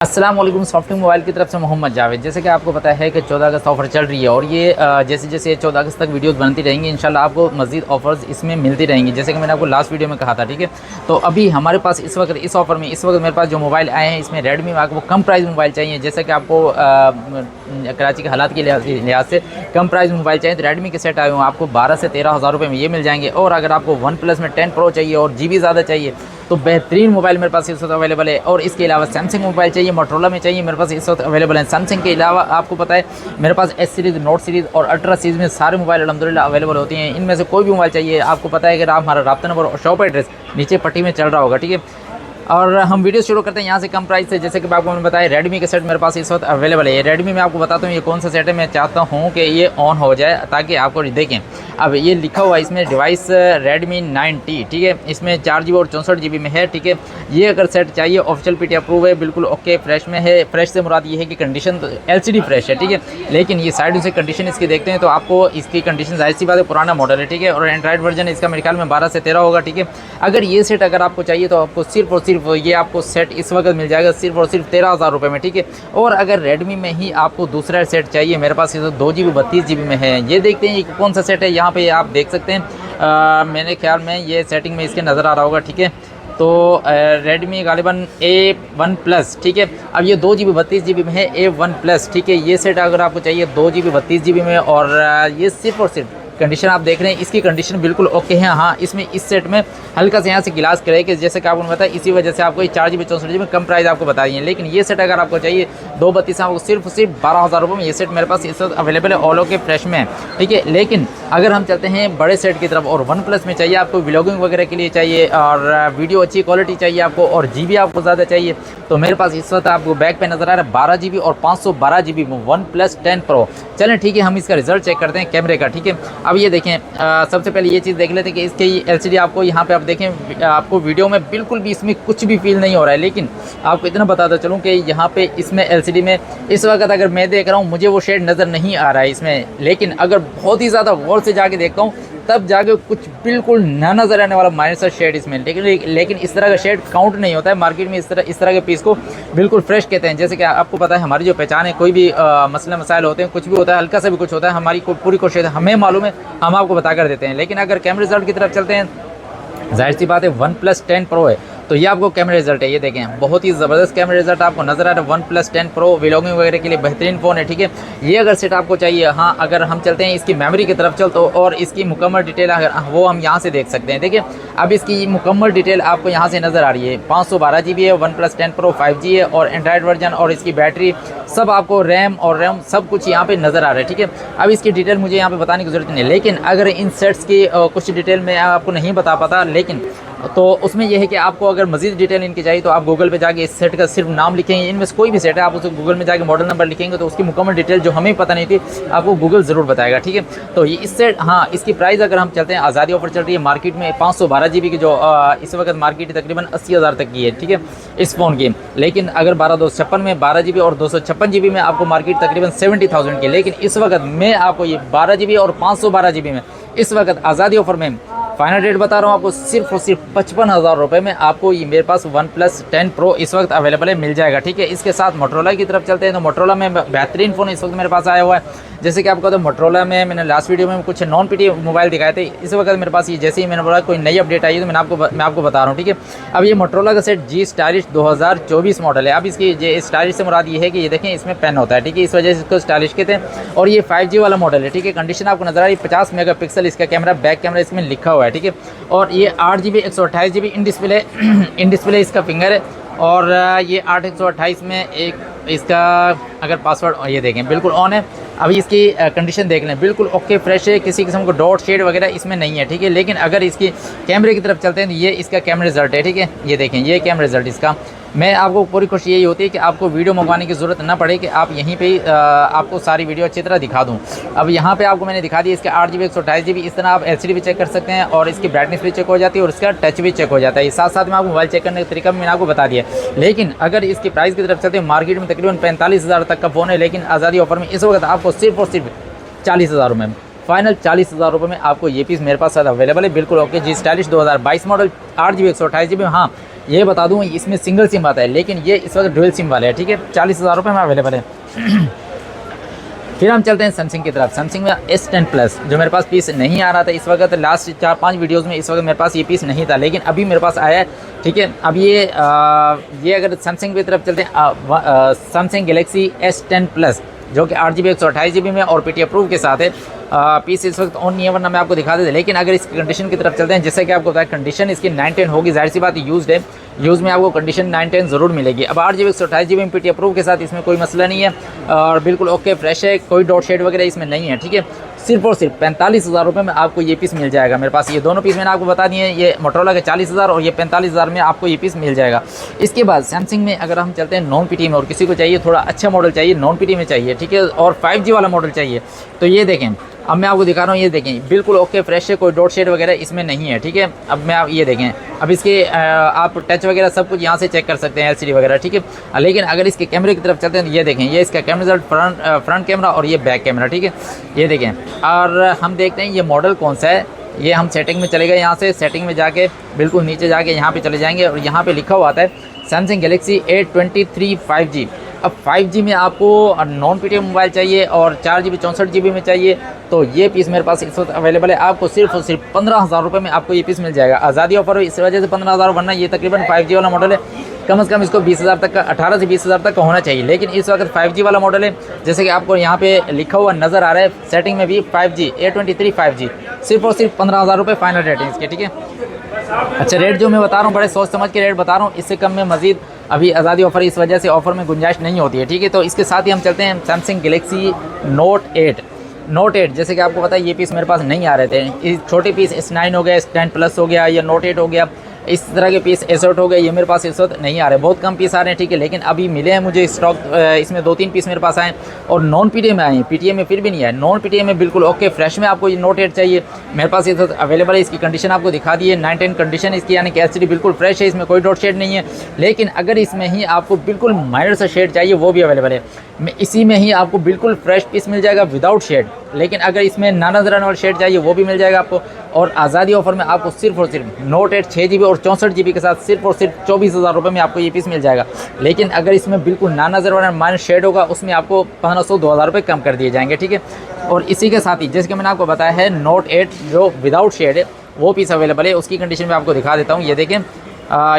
अस्सलाम वालेकुम। Software mobile की तरफ से मोहम्मद जावेद। जैसे कि आपको पता है कि 14 अगस्त ऑफ़र चल रही है और ये जैसे जैसे 14 अगस्त तक वीडियोस बनती रहेंगी इंशाल्लाह आपको मज़ीद ऑफ़र्स इसमें मिलती रहेंगी, जैसे कि मैंने आपको लास्ट वीडियो में कहा था। ठीक है, तो अभी हमारे पास इस वक्त इस ऑफ़र में इस वक्त मेरे पास जो मोबाइल आए हैं इसमें रेडमी में आपको कम प्राइस मोबाइल चाहिए, जैसे कि आपको कराची के हालात के लिहाज से कम प्राइस मोबाइल चाहिए तो रेडमी के सेट आए हुए हैं आपको 12 से 13 हज़ार रुपये में ये मिल जाएंगे। और अगर आपको वन प्लस में 10 प्रो चाहिए और GB ज़्यादा चाहिए तो बेहतरीन मोबाइल मेरे पास इस वक्त अवेलेबल है। और इसके अलावा सैमसंग मोबाइल चाहिए, मोटरोला में चाहिए, मेरे पास इस वक्त अवेलेबल है। सैमसंग के अलावा आपको पता है मेरे पास एस सीरीज़, नोट सीरीज़ और अल्ट्रा सीरीज़ में सारे मोबाइल अल्हम्दुलिल्लाह अवेलेबल होती हैं। इनमें से कोई भी मोबाइल चाहिए आपको पता है कि आप हमारा राब्ता नंबर और शॉप एड्रेस नीचे पट्टी में चल रहा होगा। ठीक है, और हम वीडियो शुरू करते हैं यहाँ से कम प्राइस से। जैसे कि आपको मैंने बताया रेडमी के सेट मेरे पास इस वक्त अवेलेबल है। रेडमी में आपको बताता हूँ ये कौन सा सेट है। मैं चाहता हूँ कि ये ऑन हो जाए ताकि आपको देखें। अब ये लिखा हुआ है इसमें डिवाइस रेडमी 9T। ठीक है, इसमें 4GB और 64GB में है। ठीक है, ये अगर सेट चाहिए ऑफिशियल PT अप्रूव है, बिल्कुल ओके फ्रेश में है। फ्रेश से मुराद ये है कि कंडीशन तो LCD फ्रेश है। ठीक है, लेकिन ये साइड से कंडीशन इसकी देखते हैं तो आपको इसकी कंडीशन जाहिर सी बात है पुराना मॉडल है। ठीक है, और एंड्रॉइड वर्जन इसका मेरे ख्याल में 12 से 13 होगा। ठीक है, अगर ये सेट अगर आपको चाहिए तो आपको सिर्फ और सिर्फ ये आपको सेट इस वक्त मिल जाएगा सिर्फ और सिर्फ 13 हज़ार रुपये में। ठीक है, और अगर रेडमी में ही आपको दूसरा सेट चाहिए मेरे पास ये 2GB 32GB में है। ये देखते हैं ये कौन सा सेट है, यहाँ पे आप देख सकते हैं। मेरे ख्याल में ये सेटिंग में इसके नज़र आ रहा होगा। ठीक है, तो रेडमी गालिबन A1 प्लस। ठीक है, अब ये 2GB 32GB में है A1 प्लस। ठीक है, ये सेट अगर आपको चाहिए 2GB 32GB में और ये सिर्फ और सिर्फ कंडीशन आप देख रहे हैं इसकी कंडीशन बिल्कुल ओके है। हाँ, इसमें इस सेट में हल्का से यहाँ से गिलास करे कि जैसे कि आपको बताया इसी वजह से आपको 4GB 64GB कम प्राइस आपको बता दी है। लेकिन ये सेट अगर आपको चाहिए 232 आपको सिर्फ 12 हज़ार रुपये में ये सेट मेरे पास इस वक्त अवेलेबल है ऑलो के फ्रेश में। ठीक है, लेकिन अगर हम चलते हैं बड़े सेट की तरफ और वन प्लस में चाहिए आपको व्लॉगिंग वगैरह के लिए चाहिए और वीडियो अच्छी क्वालिटी चाहिए आपको और GB आपको ज़्यादा चाहिए तो मेरे पास इस वक्त आपको बैक पे नज़र आ रहा है 12GB और 512GB में वन प्लस 10 प्रो। चलें ठीक है, हम इसका रिजल्ट चेक करते हैं कैमरे का। ठीक है, अब ये देखें सबसे पहले ये चीज़ देख लेते हैं कि इसकी LCD आपको यहाँ पे आप देखें आपको वीडियो में बिल्कुल भी इसमें कुछ भी फील नहीं हो रहा है। लेकिन आपको इतना बताता चलूँ कि यहाँ पे इसमें LCD में इस वक्त अगर मैं देख रहा हूँ मुझे वो शेड नज़र नहीं आ रहा है इसमें, लेकिन अगर बहुत ही ज़्यादा गौर से जाके देखता हूँ तब जाके कुछ बिल्कुल ना नज़र आने वाला माइनस शेड इसमें। लेकिन इस तरह का शेड काउंट नहीं होता है मार्केट में। इस तरह के पीस को बिल्कुल फ्रेश कहते हैं। जैसे कि आपको पता है हमारी जो पहचान है, कोई भी मसले मसाइल होते हैं, कुछ भी होता है, हल्का सा भी कुछ होता है, हमारी पूरी कोशिश है, हमें मालूम है, हम आपको बता कर देते हैं। लेकिन अगर कैमरे रिजल्ट की तरफ चलते हैं जाहिर सी बात है वन प्लस 10 प्रो है तो ये आपको कैमरा रिजल्ट है। ये देखें बहुत ही ज़बरदस्त कैमरा रिजल्ट आपको नज़र आ रहा है। वन प्लस 10 प्रो व्लॉगिंग वगैरह के लिए बेहतरीन फ़ोन है। ठीक है, ये अगर सेट आपको चाहिए। हाँ, अगर हम चलते हैं इसकी मेमोरी की तरफ चलते और इसकी मुकम्मल डिटेल अगर वो हम यहाँ से देख सकते हैं। देखिए अब इसकी मुकम्मल डिटेल आपको यहाँ से नज़र आ रही है। 512GB है, वन प्लस 10 प्रो 5G है और एंड्रॉइड वर्जन और इसकी बैटरी सब आपको रैम और रैम सब कुछ यहाँ पे नज़र आ रहा है। ठीक है, अब इसकी डिटेल मुझे यहाँ पे बताने की ज़रूरत नहीं है, लेकिन अगर इन सेट्स की कुछ डिटेल मैं आपको नहीं बता पाता, लेकिन तो उसमें यह है कि आपको अगर मज़ीद डिटेल इनकी चाहिए तो आप गूगल पे जाके इस सेट का सिर्फ नाम लिखेंगे, इनमें से कोई भी सेट है आप उसे गूगल में जाके मॉडल नंबर लिखेंगे तो उसकी मुकम्मल डिटेल जो हमें पता नहीं थी आपको गूगल ज़रूर बताएगा। ठीक है, तो ये इस सेट हाँ इसकी प्राइस अगर हम चलते हैं आज़ादी ऑफर चल रही है मार्केट में 512GB की जो इस वक्त मार्केट तकरीबन 80,000 तक की है। ठीक है, इस फ़ोन की। लेकिन अगर 1256 में 12GB और 256GB में आपको मार्केट तकरीबन 70,000 की। लेकिन इस वक्त मैं आपको ये 12GB और 512GB में इस वक्त आज़ादी ऑफर में फाइनल रेट बता रहा हूँ आपको सिर्फ और सिर्फ 55 हज़ार रुपये में आपको ये मेरे पास वन प्लस 10 प्रो इस वक्त अवेलेबल है, मिल जाएगा। ठीक है, इसके साथ मोटरोला की तरफ चलते हैं तो मोटरोला में बेहतरीन फ़ोन इस वक्त मेरे पास आया हुआ है। जैसे कि आपको तो मोटरोला में मैंने लास्ट वीडियो में कुछ नॉन PT मोबाइल दिखाए थे। इस वक्त मेरे पास ये जैसे ही मैंने बोला कोई नई अपडेट आई है तो मैं आपको बता रहा हूँ। ठीक है, अब ये मोटरोला का सेट G स्टाइलिश 2024 मॉडल है। अब इसकी ये स्टाइलिश से मुराद ये है कि ये देखें इसमें पेन होता है। ठीक है, इस वजह से इसको स्टाइलिश कहते हैं और ये 5G वाला मॉडल है। ठीक है, कंडीशन आपको नजर आ रही है 50 मेगापिक्सल इसका कैमरा, बैक कैमरा इसमें लिखा हुआ है। ठीक है, और ये 8GB 128GB इन डिस्प्ले इसका फिंगर है और ये 8 128 में एक इसका अगर पासवर्ड ये देखें बिल्कुल ऑन है। अभी इसकी कंडीशन देख लें बिल्कुल ओके फ्रेश है, किसी किस्म को डॉट शेड वगैरह इसमें नहीं है। ठीक है, लेकिन अगर इसकी कैमरे की तरफ चलते हैं तो ये इसका कैमरा रिजल्ट है। ठीक है, ये देखें ये कैमरा रिजल्ट इसका। मैं आपको पूरी कोशिश यही होती है कि आपको वीडियो मंगवाने की ज़रूरत ना पड़े कि आप यहीं पे आपको सारी वीडियो अच्छी तरह दिखा दूं। अब यहाँ पे आपको मैंने दिखा दी इसके 8GB 128GB। इस तरह आप LCD भी चेक कर सकते हैं और इसकी ब्राइटनेस भी चेक हो जाती है और इसका टच भी चेक हो जाता है। साथ साथ में आपको मोबाइल चेक करने का तरीका भी मैंने आपको बता दिया। लेकिन अगर इसकी प्राइस की तरफ चलते हैं मार्केट में तकरीबन 45 हज़ार तक का फ़ोन है, लेकिन आज़ादी ऑफर में इस वक्त आपको सिर्फ और सिर्फ 40 हज़ार रुपये में फाइनल 40 हज़ार रुपये में आपको ये पीस मेरे पास अवेलेबल है। बिल्कुल ओके जी स्टाइलिश 2022 मॉडल 8GB 128GB। हाँ, ये बता दूँ इसमें सिंगल सिम आता है, लेकिन ये इस वक्त डुअल सिम वाले है, ठीक है। 40,000 रुपये में अवेलेबल है। फिर हम चलते हैं सैमसंग की तरफ। सैमसंग में S10 प्लस जो मेरे पास पीस नहीं आ रहा था इस वक्त, लास्ट 4-5 वीडियोस में इस वक्त मेरे पास ये पीस नहीं था, लेकिन अभी मेरे पास आया है, ठीक है। अब ये अगर सैमसंग की तरफ चलते हैं, सैमसंग गैलेक्सी S10 प्लस जो कि 8GB 128GB में और PT अप्रूव के साथ है। पीस इस वक्त ऑन नहीं है, वरना मैं आपको दिखा देता। लेकिन अगर इसकी कंडीशन की तरफ चलते हैं, जैसे कि आपको बताया कंडीशन इसकी 9-10 होगी, जाहिर सी बात यूज़ है, यूज़ में आपको कंडीशन 9-10 ज़रूर मिलेगी। अब 8GB 128GB में PT अप्रूव के साथ इसमें कोई मसला नहीं है और बिल्कुल ओके फ्रेश है, कोई डॉट शेड वगैरह इसमें नहीं है, ठीक है। सिर्फ और सिर्फ 45,000 रुपये में आपको ये पीस मिल जाएगा मेरे पास। ये दोनों पीस मैंने आपको बता दिए हैं, ये मोटरोला के 40,000 और ये 45,000 में आपको ये पीस मिल जाएगा। इसके बाद सैमसंग में अगर हम चलते हैं नॉन PT में, और किसी को चाहिए थोड़ा अच्छा मॉडल चाहिए, नॉन PT में चाहिए, ठीक है, और 5G वाला मॉडल चाहिए, तो ये देखें, अब मैं आपको दिखा रहा हूँ, ये देखें बिल्कुल ओके फ्रेश है, कोई डॉट शेड वगैरह इसमें नहीं है, ठीक है। अब मैं आप ये देखें, अब इसके आप टच वगैरह सब कुछ यहाँ से चेक कर सकते हैं, LCD वगैरह, ठीक है। लेकिन अगर इसके कैमरे की तरफ चलते हैं तो ये देखें, ये इसका कैमरा फ्रंट कैमरा और ये बैक कैमरा, ठीक है, ये देखें। और हम देखते हैं ये मॉडल कौन सा है। ये हम सेटिंग में चले गए, यहाँ से सेटिंग में जाके बिल्कुल नीचे जाके यहाँ पे चले जाएंगे और यहाँ पे लिखा हुआ आता है सैमसंग गैलेक्सी A23 5G। अब 5G में आपको नॉन PT मोबाइल चाहिए और 4GB 64GB में चाहिए, तो ये पीस मेरे पास इस वक्त अवेलेबल है। आपको सिर्फ और सिर्फ 15,000 रुपये में आपको ये पीस मिल जाएगा। आज़ादी ऑफर है, इस वजह से 15,000, वरना ये तकरीबन 5G वाला मॉडल है, कम से कम इसको 20,000 तक का, 18 से 20,000 तक का होना चाहिए। लेकिन इस वक्त 5G वाला मॉडल है, जैसे कि आपको यहाँ पे लिखा हुआ नज़र आ रहा है, सेटिंग में भी 5G A23 5G, सिर्फ और सिर्फ 15,000 रुपये फाइनल रेट है इसके, ठीक है। अच्छा, रेट जो मैं बता रहा हूँ बड़े सोच समझ के रेट बता रहा हूँ, इससे कम में मज़ीद अभी आज़ादी ऑफर, इस वजह से ऑफर में गुंजाइश नहीं होती है, ठीक है। तो इसके साथ ही हम चलते हैं सैमसंग गैलेक्सी नोट 8। जैसे कि आपको पता है ये पीस मेरे पास नहीं आ रहे थे, इस छोटे पीस S9 हो गया, S10 प्लस हो गया, या नोट 8 हो गया, इस तरह के पीस S8 हो गए, ये मेरे पास इस वक्त नहीं आ रहे, बहुत कम पीस आ रहे हैं, ठीक है। लेकिन अभी मिले हैं मुझे स्टॉक, इसमें 2-3 पीस मेरे पास आए और नॉन PTA में आए हैं, PTA में फिर भी नहीं आए। नॉन PTA में बिल्कुल ओके फ्रेश में आपको ये नोट 8 चाहिए, मेरे पास इस वक्त अवेलेबल है। इसकी कंडीशन आपको दिखा दी है, 9-10 कंडीशन इसकी, यानी कि LCD बिल्कुल फ्रेश है, इसमें कोई डॉट शेड नहीं है। लेकिन अगर इसमें ही आपको बिल्कुल माइनर सा शेड चाहिए, वो भी अवेलेबल है। इसी में ही आपको बिल्कुल फ्रेश पीस मिल जाएगा विदाउट शेड। लेकिन अगर इसमें ना नजर आने वाला शेड चाहिए, वो भी मिल जाएगा आपको। और आज़ादी ऑफर में आपको सिर्फ और सिर्फ नोट 8 6GB और 64GB के साथ सिर्फ और सिर्फ 24,000 रुपये में आपको ये पीस मिल जाएगा। लेकिन अगर इसमें बिल्कुल ना नजर वाला माइनर शेड होगा, उसमें आपको 1500-2000 रुपये कम कर दिए जाएंगे, ठीक है। और इसी के साथ ही जैसे कि मैंने आपको बताया है, नोट 8 जो विदाउट शेड है वो पीस अवेलेबल है। उसकी कंडीशन में आपको दिखा देता हूँ, ये देखें,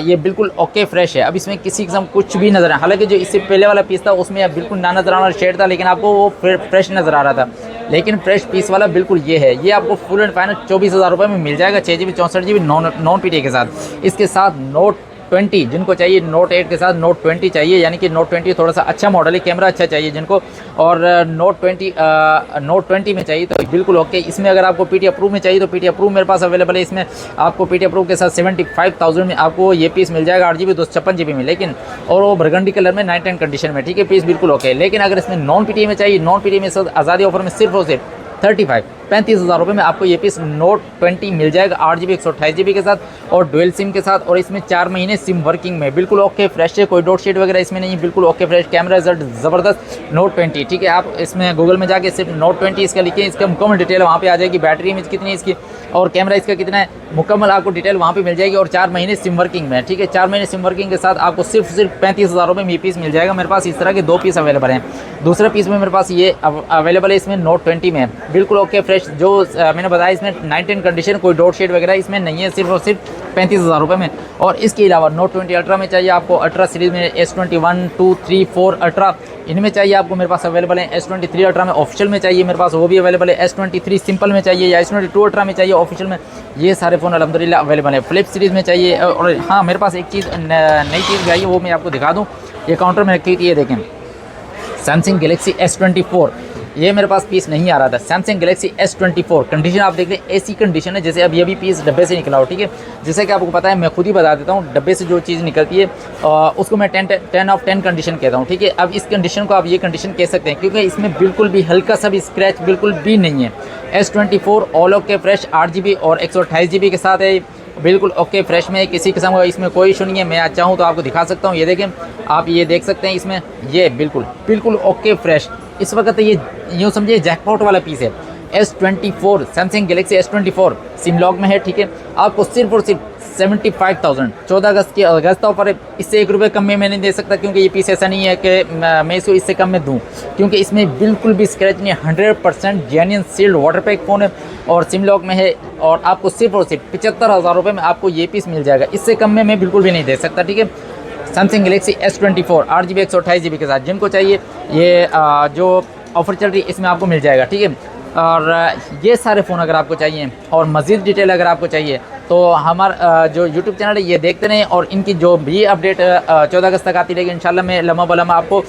ये बिल्कुल ओके फ्रेश है। अब इसमें किसी किस्म कुछ भी नज़र है, हालांकि जो इससे पहले वाला पीस था उसमें बिल्कुल ना नजर आने वाला शेड था, लेकिन आपको वो फ्रेश नज़र आ रहा था। लेकिन फ्रेश पीस वाला बिल्कुल ये है, ये आपको फुल एंड फाइनल 24,000 रुपये में मिल जाएगा, 6GB 64GB नॉन PTA के साथ। इसके साथ नोट 20 जिनको चाहिए, नोट 8 के साथ नोट 20 चाहिए, यानी कि नोट 20 थोड़ा सा अच्छा मॉडल है, कैमरा अच्छा चाहिए जिनको, और नोट 20 में चाहिए तो बिल्कुल ओके। इसमें अगर आपको PT अप्रूव में चाहिए तो PT अप्रूव मेरे पास अवेलेबल है। इसमें आपको PT अप्रूव के साथ 75,000 में आपको ये पीस मिल जाएगा, 8GB 256GB में, लेकिन और वो बरगंडी कलर में 9-10 कंडीशन में, ठीक है, पीस बिल्कुल ओके। लेकिन अगर इसमें नॉन PTA में चाहिए, नॉन PTA में आज़ादी ऑफर में सिर्फ और सिर्फ 35,000 रुपये में आपको ये पीस नोट 20 मिल जाएगा, 8GB 128GB के साथ और डुअल सिम के साथ, और इसमें 4 महीने सिम वर्किंग में, बिल्कुल ओके फ्रेश है, कोई डॉट शेड वगैरह इसमें नहीं है, बिल्कुल ओके फ्रेश, कैमरा रिजल्ट ज़बरदस्त नोट 20, ठीक है। आप इसमें गूगल में जाके सिर्फ नोट 20 इसका लिखिए, इसका मुकम्मल डिटेल वहाँ पे आ जाएगी, बैटरी इमेज कितनी है इसकी और कैमरा इसका कितना है, मुकम्मल आपको डिटेल वहाँ पे मिल जाएगी। और 4 महीने सिम वर्किंग में, ठीक है, 4 महीने सिम वर्किंग के साथ आपको सिर्फ 35,000 रुपये में ये पीस मिल जाएगा। मेरे पास इस तरह के 2 पीस अवेलेबल हैं। दूसरा पीस में मेरे पास ये अवेलेबल है, इसमें नोट 20 में बिल्कुल ओके फ्रेश, जो मैंने बताया इसमें 9-10 कंडीशन, कोई डॉट शेड वगैरह इसमें नहीं है, सिर्फ और सिर्फ 35,000 रुपये में। और इसके अलावा नोट 20 अल्ट्रा में चाहिए आपको, अल्ट्रा सीरीज़ में S21, 2, 3, 4 अल्ट्रा इनमें चाहिए आपको, मेरे पास अवेलेबल है। S23 अल्ट्रा में ऑफिशियल में चाहिए मेरे पास, वो भी अवेलेबल है। S23 सिंपल में चाहिए या S22 अल्ट्रा में चाहिए ऑफिशियल में, ये सारे फ़ोन अल्हम्दुलिल्लाह अवेलेबल है। फ्लिप सीरीज़ में चाहिए। और हाँ, मेरे पास एक चीज़ नई चीज़ भी आई है, वो मैं आपको दिखा दूँ। ये काउंटर में रखी थी, ये देखें, सैमसंग गैलेक्सी S24, ये मेरे पास पीस नहीं आ रहा था। सैमसंग गैलेक्सी S24 कंडीशन आप देख लें, ऐसी कंडीशन है जैसे अभी पीस डब्बे से निकला हो, ठीक है। जैसे कि आपको पता है, मैं खुद ही बता देता हूँ, डब्बे से जो चीज़ निकलती है उसको मैं 10 ऑफ 10 कंडीशन कहता हूँ, ठीक है। अब इस कंडीशन को आप ये कंडीशन कह सकते हैं, क्योंकि इसमें बिल्कुल भी हल्का सा भी स्क्रैच बिल्कुल भी नहीं है। S24 all okay fresh, 8GB और 128GB के साथ है, बिल्कुल ओके फ्रेश में, किसी किस्म का इसमें कोई इशू नहीं है। मैं चाहूँ तो आपको दिखा सकता हूँ, ये देखें, आप ये देख सकते हैं, इसमें ये बिल्कुल ओके फ्रेश। इस वक्त ये यूँ समझिए जैकपॉट वाला पीस है। S24 Samsung Galaxy S24 SIM lock में है, ठीक है। आपको सिर्फ और सिर्फ 75,000। 14 अगस्त की अगस्त ऑफर है, इससे 1 रुपये कम में मैं नहीं दे सकता, क्योंकि ये पीस ऐसा नहीं है कि मैं इसको इससे कम में दूँ, क्योंकि इसमें बिल्कुल भी स्क्रैच नहीं है। 100% genuine sealed water pack phone है और सिम लॉक में है, और आपको सिर्फ और सिर्फ 75,000 रुपये में आपको ये पीस मिल जाएगा। इससे कम में मैं बिल्कुल भी नहीं दे सकता, ठीक है। Samsung Galaxy S24 8GB 128GB के साथ, जिनको चाहिए ये जो ऑफ़र चल रही है इसमें आपको मिल जाएगा, ठीक है। और ये सारे फ़ोन अगर आपको चाहिए और मज़ीद डिटेल अगर आपको चाहिए तो हमारा जो यूट्यूब चैनल है ये देखते रहें, और इनकी जो भी अपडेट 14 अगस्त तक आती रहेगी इंशाल्लाह, मैं लम्हा बलम्हा आपको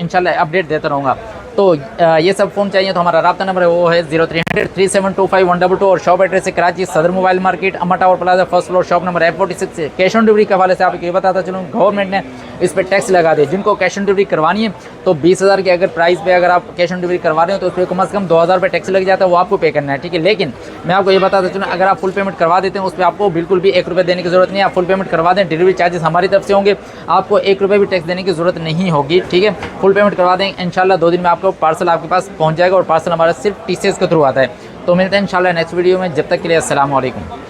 इंशाल्लाह अपडेट देता रहूँगा। तो ये सब फ़ोन चाहिए तो हमारा रब्ता नंबर है वो है 0300 3725 122, और शॉप एड्रेस है कराची सदर मोबाइल मार्केट, अम्मा tower plaza, first floor, shop number F46 से। कैश ऑन डिलीवरी के हवाले से आपको ये बताता चलूँ, गवर्नमेंट ने इस पर टैक्स लगा दिया। जिनको कैश ऑन डिलीवरी करवानी है तो 20,000 के अगर प्राइस पे अगर आप कैश ऑन डिलीवरी करवा रहे हो तो उस पर कम से कम 2,000 रुपये टैक्स लग जाता है, वो आपको पे करना है, ठीक है। लेकिन मैं आपको ये बताता चलूँ, अगर आप फुल पेमेंट करवा देते हैं उस पर आपको बिल्कुल भी 1 रुपये देने की ज़रूरत नहीं है। आप फुल पेमेंट करवा दें, डिलीवरी चार्जेस हमारी तरफ से होंगे, आपको 1 रुपये भी टैक्स देने की ज़रूरत नहीं होगी, ठीक है। फुल पेमेंट करवा दें, इंशाल्लाह 2 दिन में आपको पार्सल आपके पास पहुंच जाएगा, और पार्सल हमारा सिर्फ TCS के थ्रू आता है। तो मिलते हैं इंशाल्लाह नेक्स्ट वीडियो में, जब तक के लिए अस्सलाम वालेकुम।